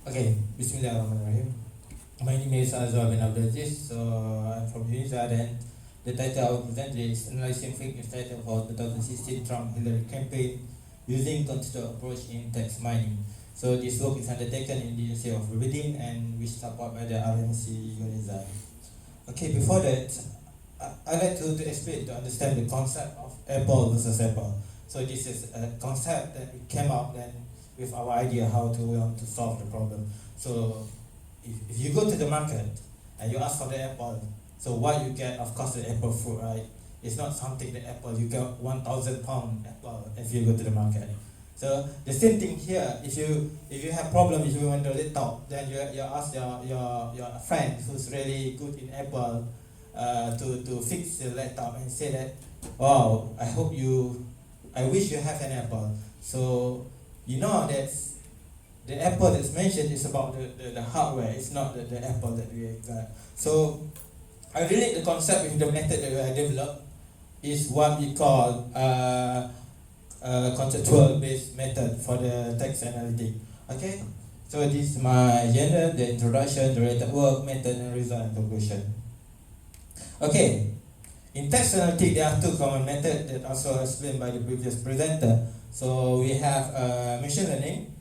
Okay, Bismillahirrahmanirrahim. My name is Azwar bin Abdulaziz, so I'm from Tunisia, and the title I will present is Analyzing Fake News Title for 2016 Trump-Hillary Campaign Using Contextual Approach in Text Mining. So this work is undertaken in the University of Aberdeen and which supported by the RMC UNIZA. Okay, before that, I'd like to explain to understand the concept of Apple versus Apple. So this is a concept that we came up then with our idea how to want to solve the problem. So if you go to the market and you ask for the apple, so what you get, of course, the apple fruit, right? It's not something the apple, you get 1,000 pound apple if you go to the market. So the same thing here, if you have problem, if you want the laptop, then you ask your friend who's really good in apple to fix the laptop and say that, wow, I wish you have an apple. So you know that the apple that's mentioned is about the hardware, it's not the apple that we got. So I relate the concept with the method that we have developed is what we call conceptual based method for the text analytic. Okay, so this is my agenda, the introduction, the related work, method, and result and conclusion. Okay, in text analytic there are two common methods that also explained by the previous presenter. So we have machine learning,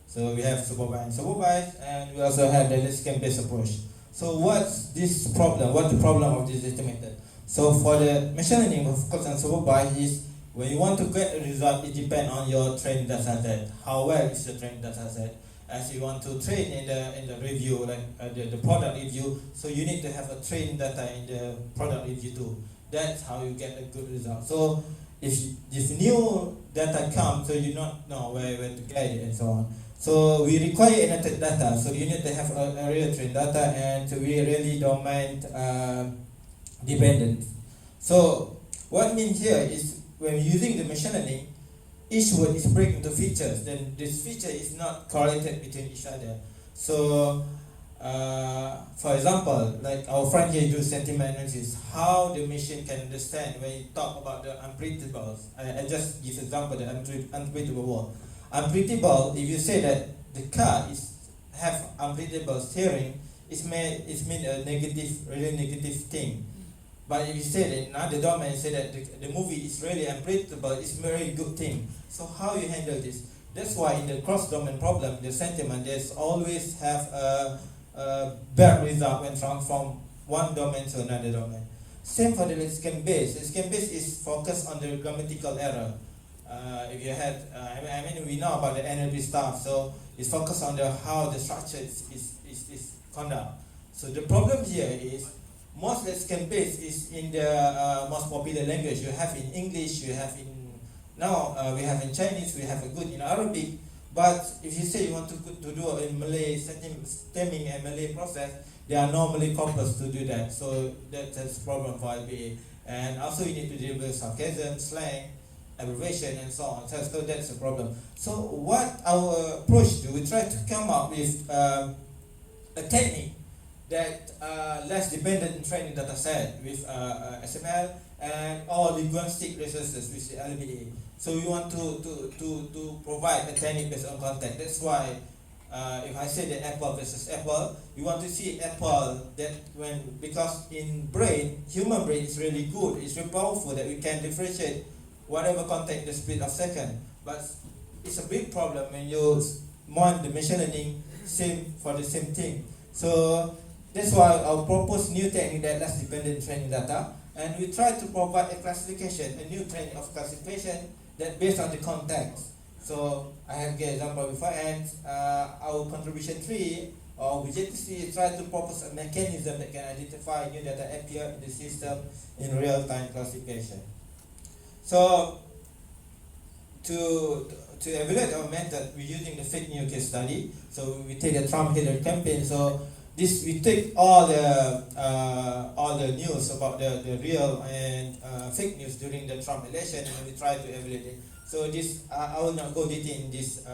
so we have supervised and supervised, and we also have the ICACM based approach. So what's this problem? What's the problem of this data method? So for the machine learning, of course, and supervised is when you want to get a result, it depends on your training data set. How well is your training data set? As you want to train in the review, like the product review, so you need to have a trained data in the product review too. That's how you get a good result. So if new data comes, so you not know where to get it and so on. So we require annotated data, so you need to have a real trained data, and we really domain dependent. So what means here is when using the machine learning, each word is break into features, then this feature is not correlated between each other. So for example, like our friend here do sentiment analysis, how the machine can understand when you talk about the unpredictables. I just give example, the unpredictable word. Unpredictable, if you say that the car have unpredictable steering, it mean a negative, really negative thing. But if you say that in another domain, you say that the movie is really unpredictable, it's a very good thing. So how you handle this? That's why in the cross-domain problem, the sentiment, there's always have a bad result when transform one domain to another domain. Same for the ICACM base. ICACM base is focused on the grammatical error. If you had, we know about the NLP stuff, so it's focused on how the structure is conduct. So the problem here is most ICACM base is in the most popular language. You have in English, you have in we have in Chinese, we have a good in Arabic. But if you say you want to do a Malay stemming and Malay process, there are no Malay corpus to do that. So that's a problem for LBA. And also you need to deal with sarcasm, slang, abbreviation, and so on. So that's a problem. So what our approach do, we try to come up with a technique that less dependent in training data set with SML and all linguistic resources with the LBA. So we want to provide a technique based on context. That's why if I say that apple versus apple, we want to see apple that because in brain, human brain is really good, it's really powerful that we can differentiate whatever context the split of second. But it's a big problem when you want the machine learning same for the same thing. So that's why I propose new technique that less dependent training data, and we try to provide a classification, a new training of classification that based on the context. So I have given example before, and our contribution 3 or VJTC try to propose a mechanism that can identify new data appear in the system in real-time classification. So to evaluate our method, we're using the fake news case study. So we take a Trump-Hillary campaign. So we take all the news about the real and fake news during the Trump election, and we try to evaluate it. So this I will not go detail in this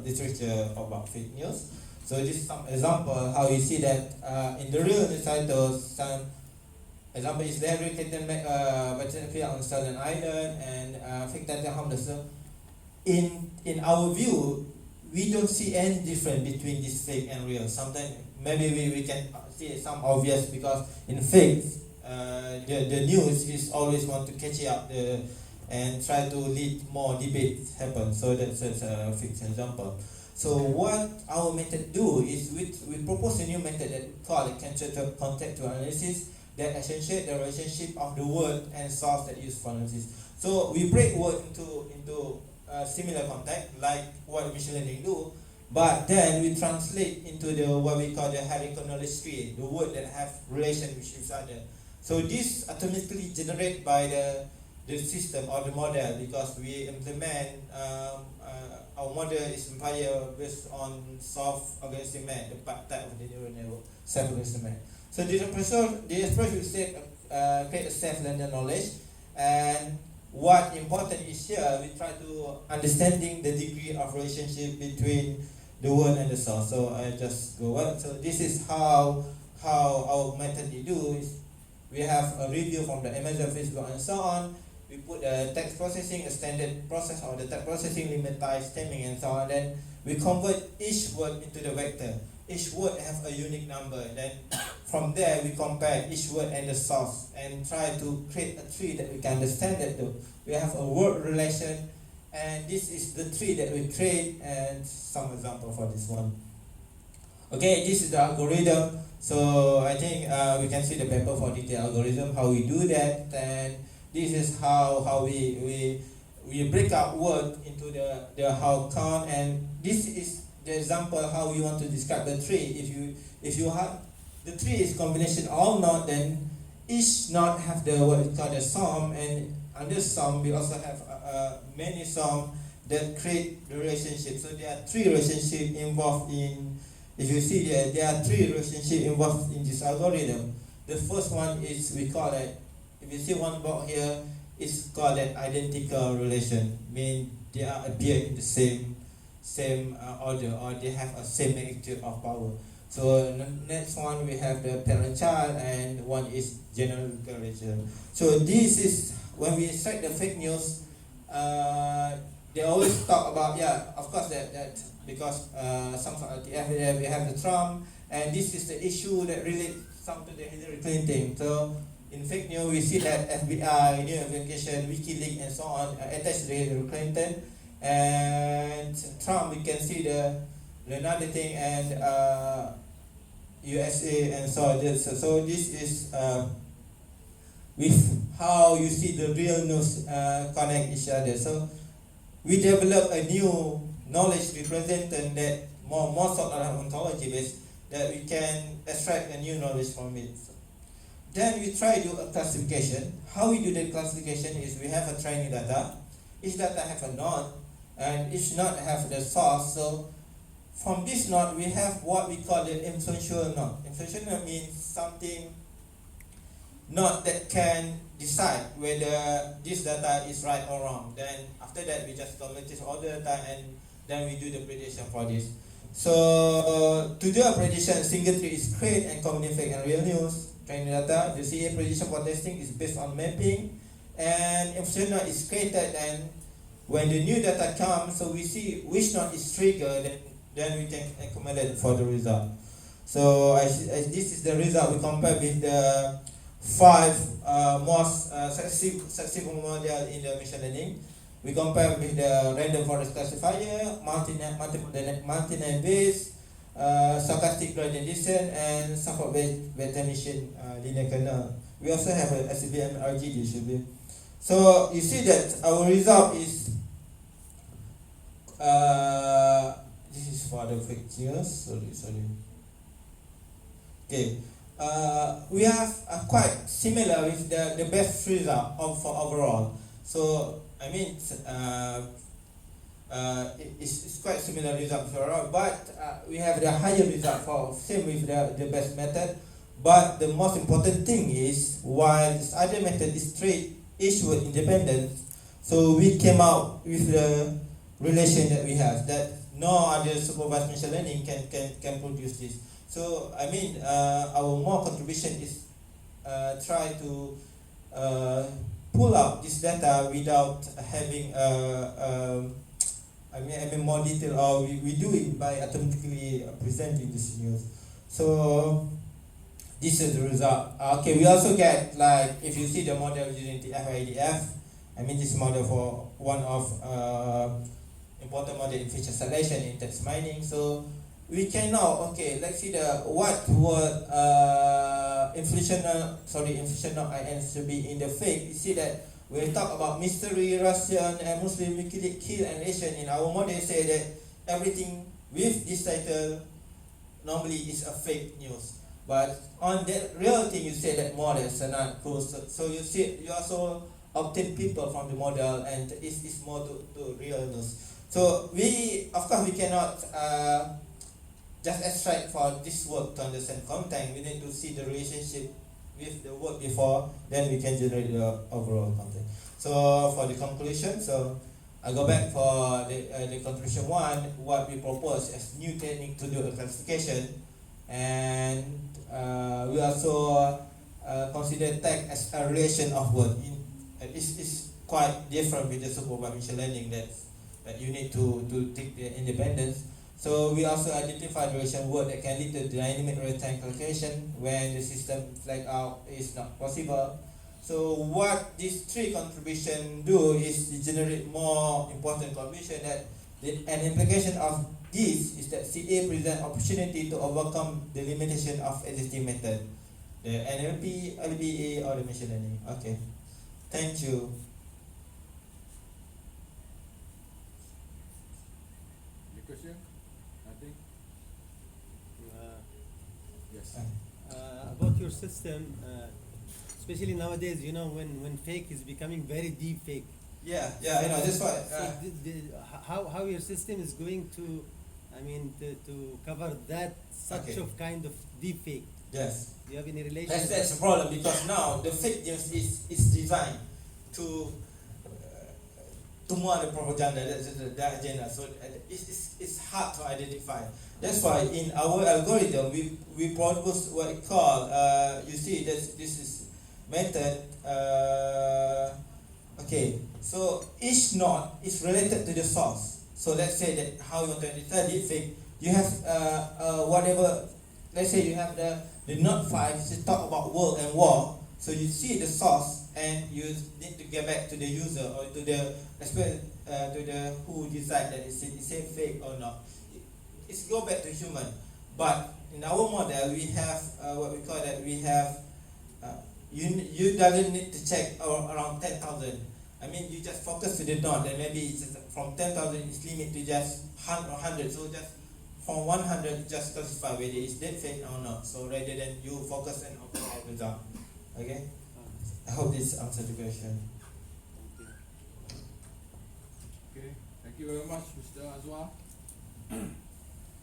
literature about fake news. So this is some example how you see that in the real titles, some example is Hillary Clinton appear on Southern Island and fake data harmless. In our view, we don't see any difference between this fake and real. Sometimes maybe we can see some obvious, because in fake, the news is always want to catch up and try to lead more debate happen. So that's a fixed example. So what our method do is we propose a new method that we call it contextual analysis, that accentuate the relationship of the word and source that use for analysis. So we break word into similar context like what machine learning do, but then we translate into the what we call the hierarchical knowledge tree, the word that have relation with each other. So this automatically generated by the system or the model, because we implement our model is entire based on soft organism map, the part type of the neural network, self-organism map. So the approach will create a self-learner knowledge, and what important is here, we try to understanding the degree of relationship between the word and the source. So I just go on. So this is how our method we do is, we have a review from the Amazon, Facebook, and so on. We put a text processing, a standard process, or the text processing, limitize, stemming, and so on. Then we convert each word into the vector. Each word have a unique number. And then from there, we compare each word and the source and try to create a tree that we can understand that we have a word relation, and this is the tree that we create, and some example for this one. Okay, this is the algorithm. So I think we can see the paper for detailed algorithm, how we do that, and this is how we break out word into the how count, and this is the example how we want to describe the tree. If you have the tree is combination all node, then each node have the what we call the sum, and under sum we also have many sum that create the relationship. So there are three relationships involved in. If you see there are three relationships involved in this algorithm. The first one is, we call it, if you see one block here, it's called an identical relation. Mean they are appear in the same order, or they have a same magnitude of power. So the next one we have the parent-child, and one is general relation. So this is when we strike the fake news. They always talk about, of course that because some LTF we have the Trump, and this is the issue that relates some to the Hillary Clinton. So in fake news we see that FBI, new investigation, WikiLeaks, and so on attached to Hillary Clinton, and Trump we can see the another thing, and USA, and so on. So this is with how you see the real news connect each other. So we develop a new knowledge representation that more sort of ontology based, that we can extract a new knowledge from it. Then we try to do a classification. How we do the classification is, we have a training data. Each data have a node, and each node have the source. So from this node we have what we call the influential node. Influential node means something node that can decide whether this data is right or wrong. Then after that we just collect all the data, and then we do the prediction for this. So to do a prediction, single tree is create and combine fake and real news. Training data, the CA prediction for testing is based on mapping, and influential node is created, and when the new data comes, so we see which node is triggered, then we can accumulate for the result. So as this is the result we compare with the 5 most successful model in the machine learning. We compare with the random forest classifier, multi-node based, stochastic gradient descent, and Suffolk vector machine linear kernel. We also have a SVM RGD should be. So you see that our result is this is for the fake news. Sorry. Okay. We have quite similar with the best result for overall. So I mean, it's quite similar result for overall, but we have the higher result for same with the best method. But the most important thing is, while this other method is treat each word independent, so we came out with the relation that we have, that no other supervised machine learning can produce this. So I mean, our more contribution is try to pull out this data without having I mean more detail, or we do it by automatically presenting this news. So this is the result. Okay, we also get, like, if you see the model using the FIDF, I mean this model for one of important model in feature selection in text mining. So we can now, okay, let's see the what word inflational IN should be in the fake. You see that we talk about mystery, Russian and Muslim kill and Asian. In our model say that everything with this title normally is a fake news. But on that real thing, you say that models are not close. So you see, you also obtain people from the model, and it's more to real news. So we, of course, we cannot just extract for this work to understand content. We need to see the relationship with the work before, then we can generate the overall content. So for the conclusion, so I go back for the conclusion one, what we propose as new technique to do a classification, and we also consider text as a relation of word. It's quite different with the supervised machine learning that you need to take the independence. So we also identify the relation word that can lead to dynamic real-time calculation when the system flag out is not possible. So what these three contributions do is to generate more important conclusion that an implication of this is that CA present opportunity to overcome the limitation of existing method, the NLP, LBA, or the machine learning. Okay, thank you. Any question? Nothing? Yes. About your system, especially nowadays, you know, when fake is becoming very deep fake. Yeah, I know. That's why. So how your system is going to, I mean, to cover that such of kind of deep fake? Yes. Do you have any relation? That's a problem, because now the fake news is designed to more the propaganda, the agenda. So it's hard to identify. That's why in our algorithm we propose what it called you see this is method. Okay, so each node is related to the source. So let's say that how you want to identify deepfake, you have whatever. Let's say you have the node 5 to talk about world and war. So you see the source, and you need to get back to the user or to the who decide that it's a fake or not. It's go back to human. But in our model, we have what we call that we have you doesn't need to check around 10,000. I mean, you just focus to the node, and maybe it's from 10,000 it's limit to just 100. So just from 100, just classify whether it's dead fake or not. So rather than you focus on overall result. Okay. I hope this answered the question. Okay. Thank you very much, Mr. Azwar.